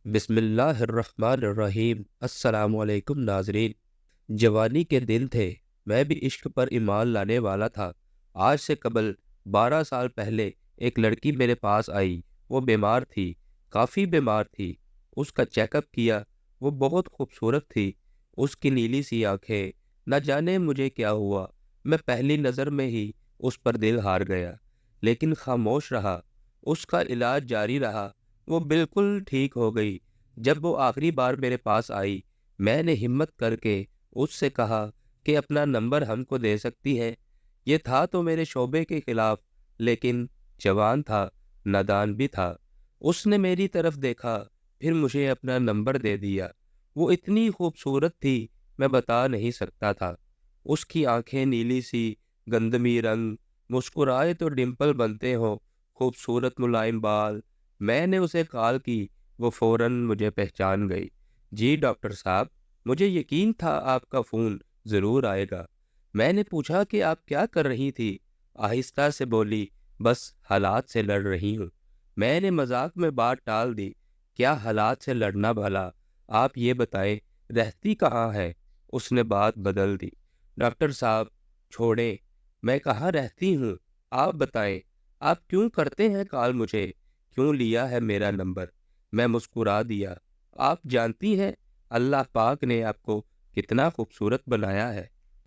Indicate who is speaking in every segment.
Speaker 1: بسم اللہ الرحمن الرحیم۔ السلام علیکم ناظرین۔ جوانی کے دن تھے، میں بھی عشق پر ایمان لانے والا تھا۔ آج سے قبل 12 سال پہلے ایک لڑکی میرے پاس آئی۔ وہ بیمار تھی، کافی بیمار تھی۔ اس کا چیک اپ کیا، وہ بہت خوبصورت تھی۔ اس کی نیلی سی آنکھیں، نہ جانے مجھے کیا ہوا، میں پہلی نظر میں ہی اس پر دل ہار گیا، لیکن خاموش رہا۔ اس کا علاج جاری رہا، وہ بالکل ٹھیک ہو گئی۔ جب وہ آخری بار میرے پاس آئی، میں نے ہمت کر کے اس سے کہا کہ اپنا نمبر ہم کو دے سکتی ہے۔ یہ تھا تو میرے شعبے کے خلاف، لیکن جوان تھا، نادان بھی تھا۔ اس نے میری طرف دیکھا، پھر مجھے اپنا نمبر دے دیا۔ وہ اتنی خوبصورت تھی، میں بتا نہیں سکتا تھا۔ اس کی آنکھیں نیلی سی، گندمی رنگ، مسکرائے تو ڈمپل بنتے ہوں، خوبصورت ملائم بال۔ میں نے اسے کال کی، وہ فوراً مجھے پہچان گئی۔ جی ڈاکٹر صاحب، مجھے یقین تھا آپ کا فون ضرور آئے گا۔ میں نے پوچھا کہ آپ کیا کر رہی تھی؟ آہستہ سے بولی، بس حالات سے لڑ رہی ہوں۔ میں نے مذاق میں بات ٹال دی، کیا حالات سے لڑنا بھلا؟ آپ یہ بتائیں، رہتی کہاں ہے؟ اس نے بات بدل دی۔ ڈاکٹر صاحب چھوڑیں، میں کہاں رہتی ہوں؟ آپ بتائیں، آپ کیوں کرتے ہیں کال مجھے؟ کیوں لیا ہے میرا نمبر؟ میں مسکرا دیا۔ آپ جانتی ہیں اللہ پاک نے آپ کو کتنا خوبصورت بنایا ہے۔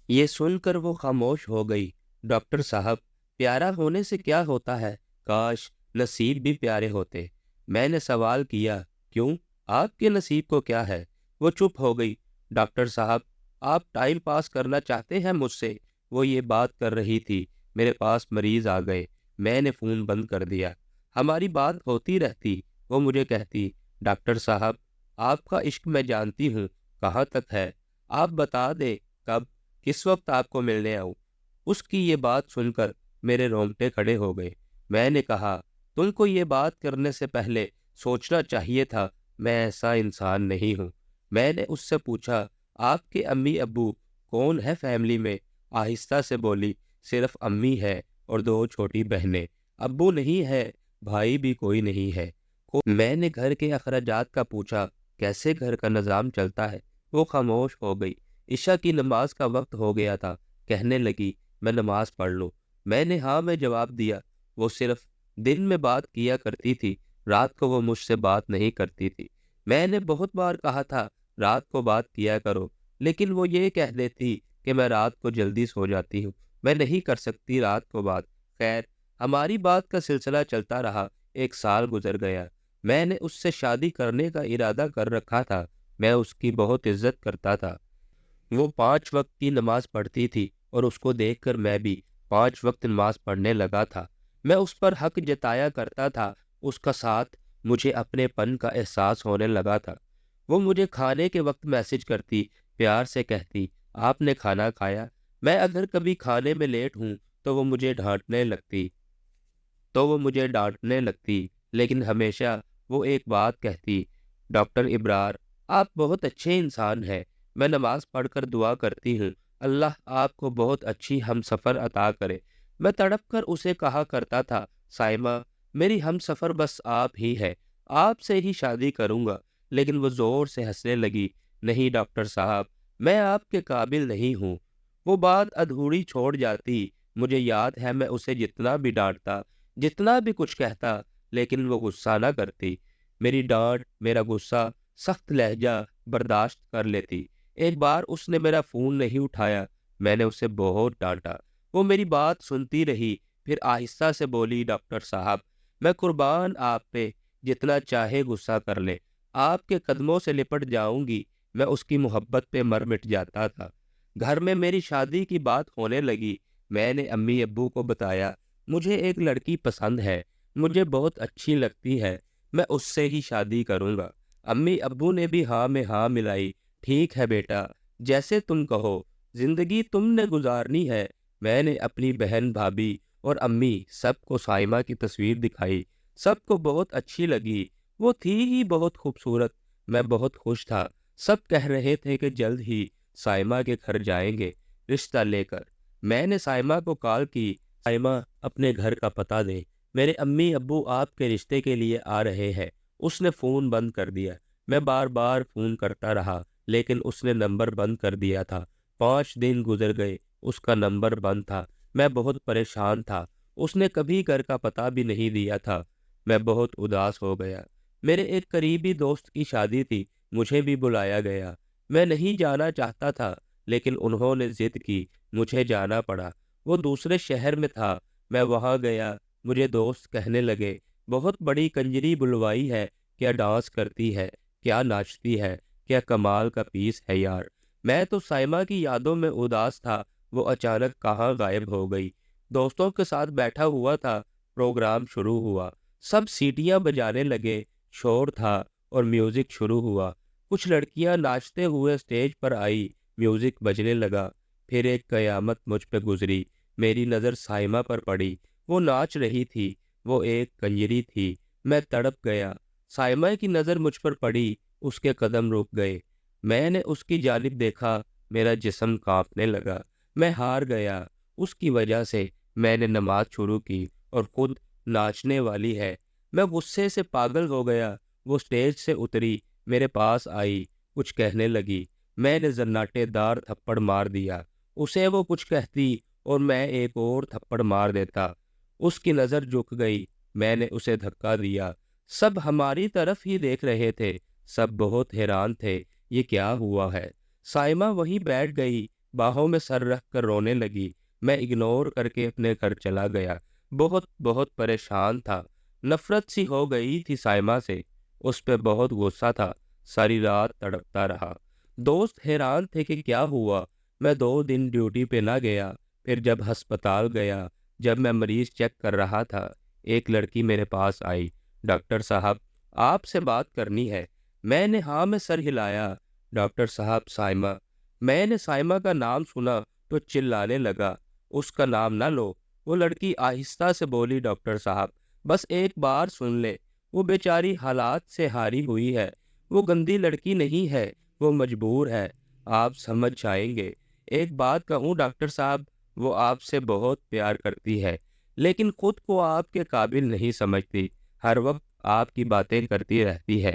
Speaker 1: یہ سن کر وہ خاموش ہو گئی۔ ڈاکٹر صاحب، پیارا ہونے سے کیا ہوتا ہے؟ کاش نصیب بھی پیارے ہوتے۔ میں نے سوال کیا، کیوں؟ آپ کے نصیب کو کیا ہے؟ وہ چپ ہو گئی۔ ڈاکٹر صاحب، آپ ٹائم پاس کرنا چاہتے ہیں مجھ سے؟ وہ یہ بات کر رہی تھی، میرے پاس مریض آ گئے۔ میں نے فون بند کر دیا۔ ہماری بات ہوتی رہتی۔ وہ مجھے کہتی، ڈاکٹر صاحب، آپ کا عشق میں جانتی ہوں کہاں تک ہے۔ آپ بتا دیں کب، کس وقت آپ کو ملنے آؤں۔ اس کی یہ بات سن کر میرے رونگٹے کھڑے ہو گئے۔ میں نے کہا، تم کو یہ بات کرنے سے پہلے سوچنا چاہیے تھا، میں ایسا انسان نہیں ہوں۔ میں نے اس سے پوچھا، آپ کے امی ابو کون ہے فیملی میں؟ آہستہ سے بولی، صرف امی ہے اور 2 چھوٹی بہنیں۔ ابو نہیں ہے، بھائی بھی کوئی نہیں ہے۔ میں نے گھر کے اخراجات کا پوچھا، کیسے گھر کا نظام چلتا ہے؟ وہ خاموش ہو گئی۔ عشاء کی نماز کا وقت ہو گیا تھا، کہنے لگی، میں نماز پڑھ لوں؟ میں نے ہاں میں جواب دیا۔ وہ صرف دن میں بات کیا کرتی تھی، رات کو وہ مجھ سے بات نہیں کرتی تھی۔ میں نے بہت بار کہا تھا رات کو بات کیا کرو، لیکن وہ یہ کہہ دیتی کہ میں رات کو جلدی سو جاتی ہوں، میں نہیں کر سکتی رات کو بات۔ خیر، ہماری بات کا سلسلہ چلتا رہا۔ 1 سال گزر گیا۔ میں نے اس سے شادی کرنے کا ارادہ کر رکھا تھا۔ میں اس کی بہت عزت کرتا تھا۔ وہ 5 وقت کی نماز پڑھتی تھی اور اس کو دیکھ کر میں بھی 5 وقت نماز پڑھنے لگا تھا۔ میں اس پر حق جتایا کرتا تھا۔ اس کا ساتھ مجھے اپنے پن کا احساس ہونے لگا تھا۔ وہ مجھے کھانے کے وقت میسج کرتی، پیار سے کہتی، آپ نے کھانا کھایا؟ میں اگر کبھی کھانے میں لیٹ ہوں تو وہ مجھے ڈانٹنے لگتی، لیکن ہمیشہ وہ ایک بات کہتی، ڈاکٹر ابرار، آپ بہت اچھے انسان ہیں۔ میں نماز پڑھ کر دعا کرتی ہوں، اللہ آپ کو بہت اچھی ہم سفر عطا کرے۔ میں تڑپ کر اسے کہا کرتا تھا، سائمہ، میری ہم سفر بس آپ ہی ہے، آپ سے ہی شادی کروں گا۔ لیکن وہ زور سے ہنسنے لگی، نہیں ڈاکٹر صاحب، میں آپ کے قابل نہیں ہوں۔ وہ بات ادھوری چھوڑ جاتی۔ مجھے یاد ہے میں اسے جتنا بھی ڈانٹتا، جتنا بھی کچھ کہتا، لیکن وہ غصہ نہ کرتی۔ میری ڈانٹ، میرا غصہ، سخت لہجہ برداشت کر لیتی۔ ایک بار اس نے میرا فون نہیں اٹھایا، میں نے اسے بہت ڈانٹا۔ وہ میری بات سنتی رہی، پھر آہستہ سے بولی، ڈاکٹر صاحب، میں قربان آپ پہ، جتنا چاہے غصہ کر لے، آپ کے قدموں سے لپٹ جاؤں گی۔ میں اس کی محبت پہ مر مٹ جاتا تھا۔ گھر میں میری شادی کی بات ہونے لگی۔ میں نے امی ابو کو بتایا، مجھے ایک لڑکی پسند ہے، مجھے بہت اچھی لگتی ہے، میں اس سے ہی شادی کروں گا۔ امی ابو نے بھی ہاں میں ہاں ملائی، ٹھیک ہے بیٹا، جیسے تم کہو، زندگی تم نے گزارنی ہے۔ میں نے اپنی بہن، بھابھی اور امی سب کو سائمہ کی تصویر دکھائی۔ سب کو بہت اچھی لگی، وہ تھی ہی بہت خوبصورت۔ میں بہت خوش تھا۔ سب کہہ رہے تھے کہ جلد ہی سائمہ کے گھر جائیں گے رشتہ لے کر۔ میں نے سائمہ کو کال کی، سائمہ اپنے گھر کا پتہ دے، میرے امی ابو آپ کے رشتے کے لیے آ رہے ہیں۔ اس نے فون بند کر دیا۔ میں بار بار فون کرتا رہا لیکن اس نے نمبر بند کر دیا تھا۔ 5 دن گزر گئے، اس کا نمبر بند تھا۔ میں بہت پریشان تھا۔ اس نے کبھی گھر کا پتہ بھی نہیں دیا تھا۔ میں بہت اداس ہو گیا۔ میرے ایک قریبی دوست کی شادی تھی، مجھے بھی بلایا گیا۔ میں نہیں جانا چاہتا تھا لیکن انہوں نے ضد کی، مجھے جانا پڑا۔ وہ دوسرے شہر میں تھا، میں وہاں گیا۔ مجھے دوست کہنے لگے، بہت بڑی کنجری بلوائی ہے، کیا ڈانس کرتی ہے، کیا ناچتی ہے، کیا کمال کا پیس ہے یار۔ میں تو سائمہ کی یادوں میں اداس تھا، وہ اچانک کہاں غائب ہو گئی۔ دوستوں کے ساتھ بیٹھا ہوا تھا، پروگرام شروع ہوا، سب سیٹیاں بجانے لگے، شور تھا اور میوزک شروع ہوا۔ کچھ لڑکیاں ناچتے ہوئے اسٹیج پر آئی، میوزک بجنے لگا۔ پھر ایک قیامت مجھ پہ گزری۔ میری نظر سائمہ پر پڑی، وہ ناچ رہی تھی، وہ ایک کنجری تھی۔ میں تڑپ گیا۔ سائمہ کی نظر مجھ پر پڑی، اس کے قدم رک گئے۔ میں نے اس کی جانب دیکھا، میرا جسم کانپنے لگا۔ میں ہار گیا۔ اس کی وجہ سے میں نے نماز شروع کی اور خود ناچنے والی ہے۔ میں غصے سے پاگل ہو گیا۔ وہ اسٹیج سے اتری، میرے پاس آئی، کچھ کہنے لگی۔ میں نے زناٹے دار تھپڑ مار دیا۔ اسے وہ کچھ کہتی اور میں ایک اور تھپڑ مار دیتا۔ اس کی نظر جھک گئی، میں نے اسے دھکا دیا۔ سب ہماری طرف ہی دیکھ رہے تھے، سب بہت حیران تھے، یہ کیا ہوا ہے۔ سائمہ وہیں بیٹھ گئی، باہوں میں سر رکھ کر رونے لگی۔ میں اگنور کر کے اپنے گھر چلا گیا، بہت پریشان تھا۔ نفرت سی ہو گئی تھی سائمہ سے، اس پہ بہت غصہ تھا۔ ساری رات تڑپتا رہا۔ دوست حیران تھے کہ کیا ہوا۔ میں 2 دن ڈیوٹی پہ نہ گیا۔ پھر جب ہسپتال گیا، جب میں مریض چیک کر رہا تھا، ایک لڑکی میرے پاس آئی، ڈاکٹر صاحب آپ سے بات کرنی ہے۔ میں نے ہاں میں سر ہلایا۔ ڈاکٹر صاحب سائمہ۔ میں نے سائمہ کا نام سنا تو چلانے لگا، اس کا نام نہ لو۔ وہ لڑکی آہستہ سے بولی، ڈاکٹر صاحب بس ایک بار سن لے، وہ بیچاری حالات سے ہاری ہوئی ہے، وہ گندی لڑکی نہیں ہے، وہ مجبور ہے، آپ سمجھ جائیں گے۔ ایک بات کہوں ڈاکٹر صاحب، وہ آپ سے بہت پیار کرتی ہے لیکن خود کو آپ کے قابل نہیں سمجھتی۔ ہر وقت آپ کی باتیں کرتی رہتی ہے،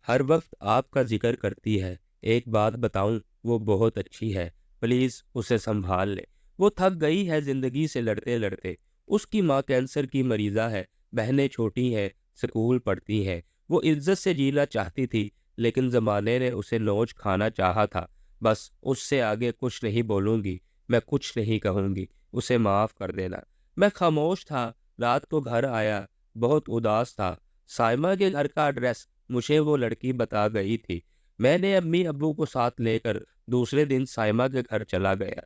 Speaker 1: ہر وقت آپ کا ذکر کرتی ہے۔ ایک بات بتاؤں، وہ بہت اچھی ہے، پلیز اسے سنبھال لے۔ وہ تھک گئی ہے زندگی سے لڑتے لڑتے۔ اس کی ماں کینسر کی مریضہ ہے، بہنیں چھوٹی ہیں، سکول پڑھتی ہیں۔ وہ عزت سے جینا چاہتی تھی لیکن زمانے نے اسے نوچ کھانا چاہا تھا۔ بس اس سے آگے کچھ نہیں بولوں گی، میں کچھ نہیں کہوں گی، اسے معاف کر دینا۔ میں خاموش تھا۔ رات کو گھر آیا، بہت اداس تھا۔ سائمہ کے گھر کا ایڈریس مجھے وہ لڑکی بتا گئی تھی۔ میں نے امی ابو کو ساتھ لے کر دوسرے دن سائمہ کے گھر چلا گیا۔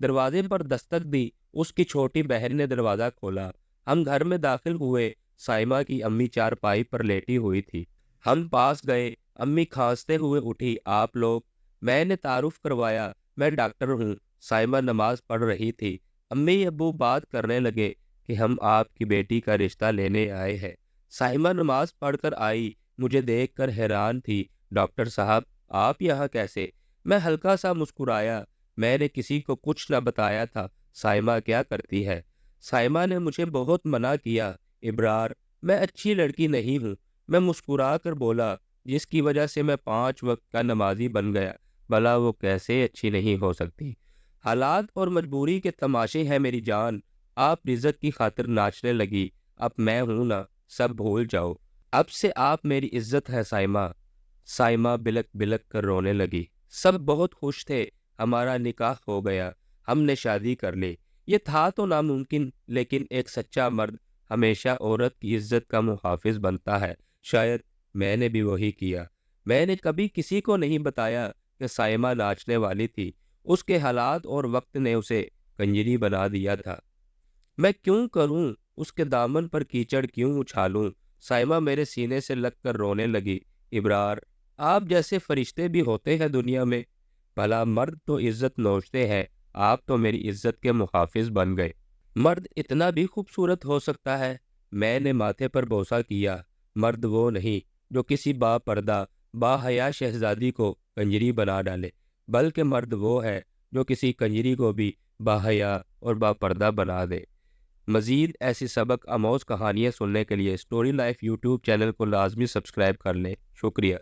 Speaker 1: دروازے پر دستک دی، اس کی چھوٹی بہن نے دروازہ کھولا۔ ہم گھر میں داخل ہوئے، سائمہ کی امی چارپائی پر لیٹی ہوئی تھی۔ ہم پاس گئے، امی کھانستے ہوئے اٹھی، آپ لوگ؟ میں نے تعارف کروایا، میں ڈاکٹر ہوں۔ سائمہ نماز پڑھ رہی تھی۔ امی ابو بات کرنے لگے کہ ہم آپ کی بیٹی کا رشتہ لینے آئے ہیں۔ سائمہ نماز پڑھ کر آئی، مجھے دیکھ کر حیران تھی۔ ڈاکٹر صاحب آپ یہاں کیسے؟ میں ہلکا سا مسکرایا، میں نے کسی کو کچھ نہ بتایا تھا۔ سائمہ کیا کرتی ہے؟ سائمہ نے مجھے بہت منع کیا، ابرار میں اچھی لڑکی نہیں ہوں۔ میں مسکرا کر بولا، جس کی وجہ سے میں 5 وقت کا نمازی بن گیا، بھلا وہ کیسے اچھی نہیں ہو سکتی؟ حالات اور مجبوری کے تماشے ہیں میری جان۔ آپ رزق کی خاطر ناچنے لگی، اب میں ہوں نا، سب بھول جاؤ۔ اب سے آپ میری عزت ہے سائمہ۔ سائمہ بلک بلک کر رونے لگی۔ سب بہت خوش تھے، ہمارا نکاح ہو گیا، ہم نے شادی کر لی۔ یہ تھا تو ناممکن، لیکن ایک سچا مرد ہمیشہ عورت کی عزت کا محافظ بنتا ہے۔ شاید میں نے بھی وہی کیا۔ میں نے کبھی کسی کو نہیں بتایا کہ سائمہ ناچنے والی تھی۔ اس کے حالات اور وقت نے اسے کنجری بنا دیا تھا۔ میں کیوں کروں؟ اس کے دامن پر کیچڑ کیوں اچھالوں؟ سائمہ میرے سینے سے لگ کر رونے لگی۔ ابرار آپ جیسے فرشتے بھی ہوتے ہیں دنیا میں، بھلا مرد تو عزت نوچتے ہیں، آپ تو میری عزت کے محافظ بن گئے۔ مرد اتنا بھی خوبصورت ہو سکتا ہے؟ میں نے ماتھے پر بوسہ کیا۔ مرد وہ نہیں جو کسی با پردہ با حیا شہزادی کو کنجری بنا ڈالے، بلکہ مرد وہ ہے جو کسی کنجری کو بھی با حیا اور با پردہ بنا دے۔ مزید ایسی سبق آموز کہانیاں سننے کے لیے اسٹوری لائف یوٹیوب چینل کو لازمی سبسکرائب کر لیں۔ شکریہ۔